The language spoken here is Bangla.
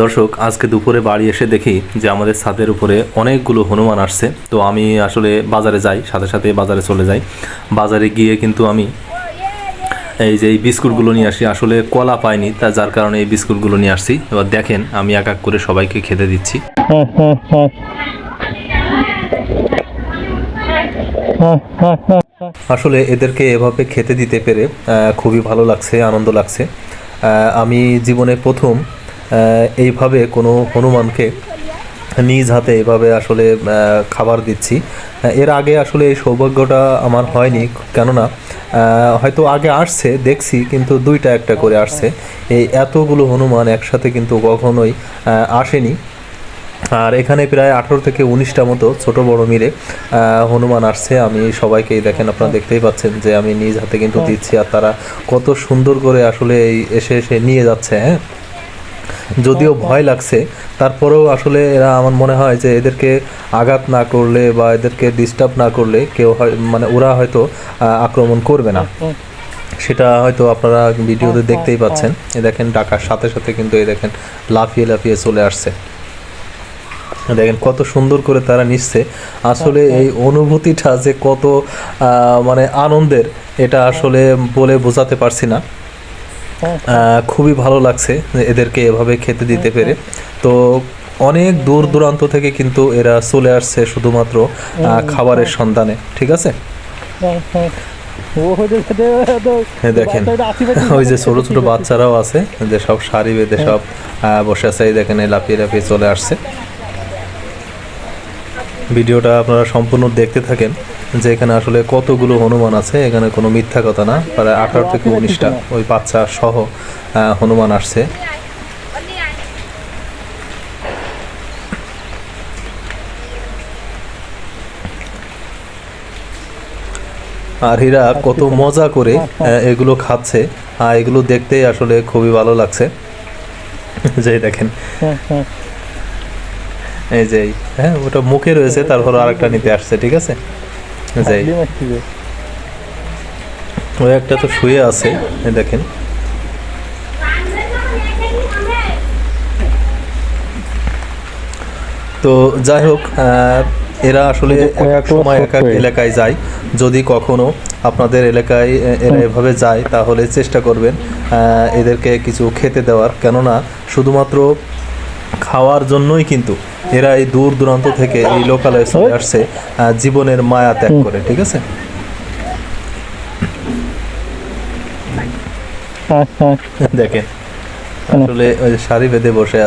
দর্শক, আজকে দুপুরে বাড়ি এসে দেখি যে আমাদের ছাদের উপরে অনেকগুলো হনুমান আসছে। তো আমি আসলে বাজারে যাই, সাথে সাথে বাজারে চলে যাই। বাজারে গিয়ে কিন্তু আমি এই যে এই বিস্কুটগুলো নিয়ে আসি। আসলে কলা পাইনি, তা যার কারণে এই বিস্কুটগুলো নিয়ে আসছি। এবার দেখেন আমি এক এক করে সবাইকে খেতে দিচ্ছি। আসলে এদেরকে এভাবে খেতে দিতে পেরে খুবই ভালো লাগছে, আনন্দ লাগছে। আমি জীবনে প্রথম এইভাবে কোনো হনুমানকে নিজ হাতে এভাবে আসলে খাবার দিচ্ছি। এর আগে আসলে এই সৌভাগ্যটা আমার হয়নি, কেননা হয়তো আগে আসছে দেখছি, কিন্তু দুইটা একটা করে আসছে। এই এতগুলো হনুমান একসাথে কিন্তু কখনোই আসেনি। আর এখানে প্রায় 18 থেকে 19টা মতো ছোট বড় মিলে হনুমান আসছে। আমি সবাইকেই দেখেন, আপনারা দেখতেই পাচ্ছেন যে আমি নিজ হাতে কিন্তু দিচ্ছি, আর তারা কত সুন্দর করে আসলে এই এসে এসে নিয়ে যাচ্ছে। হ্যাঁ, যদিও ভয় লাগছে, তারপরেও আসলে এরা, আমার মনে হয় যে এদেরকে আঘাত না করলে বা এদেরকে ডিস্টার্ব না করলে কেউ মানে ওরা হয়তো আক্রমণ করবে না। সেটা হয়তো আপনারা ভিডিওতে দেখতেই পাচ্ছেন। এ দেখেন ডাকার সাথে সাথে কিন্তু এই দেখেন লাফিয়ে লাফিয়ে চলে আসছে। দেখেন কত সুন্দর করে তারা নিচ্ছে। আসলে এই অনুভূতিটা যে কত মানে আনন্দের, এটা আসলে বলে বোঝাতে পারছি না। খুবই ভালো লাগছে এদেরকে এভাবে খেতে দিতে পেরে। তো অনেক দূর দূরান্ত থেকে কিন্তু এরা চলে আসছে শুধুমাত্র খাবারের সন্ধানে। ঠিক আছে, দেখেন ওই যে ছোট ছোট বাচ্চারাও আছে, যে সব সারি বেঁধে সব বসে আছে। এই দেখেন লাফিয়ে লাফিয়ে চলে আসছে। ভিডিওটা আপনারা সম্পূর্ণ দেখতে থাকেন যে এখানে আসলে কতগুলো হনুমান আছে। এখানে কোনো মিথ্যা কথা না, প্রায় 18 থেকে 19টা ওই বাচ্চা সহ হনুমান আসছে। আর এরা কত মজা করে এগুলো খাচ্ছে, এগুলো দেখতেই আসলে খুবই ভালো লাগছে। যে দেখেন এই যে, হ্যাঁ ওটা মুখে রয়েছে, তারপর আরেকটা নিতে আসছে। ঠিক আছে, যে ওই একটা তো শুয়ে আছে, দেখেন। তো যাই হোক, এরা আসলে এক সময় এক এক এলাকায় যায়। যদি কখনো আপনাদের এলাকায় এরা এভাবে যায়, তাহলে চেষ্টা করবেন এদেরকে কিছু খেতে দেওয়ার, কেননা শুধুমাত্র খাওয়ার জন্যই কিন্তু এরা এই দূর দূরান্ত থেকে এই লোকালয়ে চলে আসছে জীবনের মায়া ত্যাগ করে। ঠিক আছে, দেখেন আসলে ওই সারি বেঁধে বসে আছে।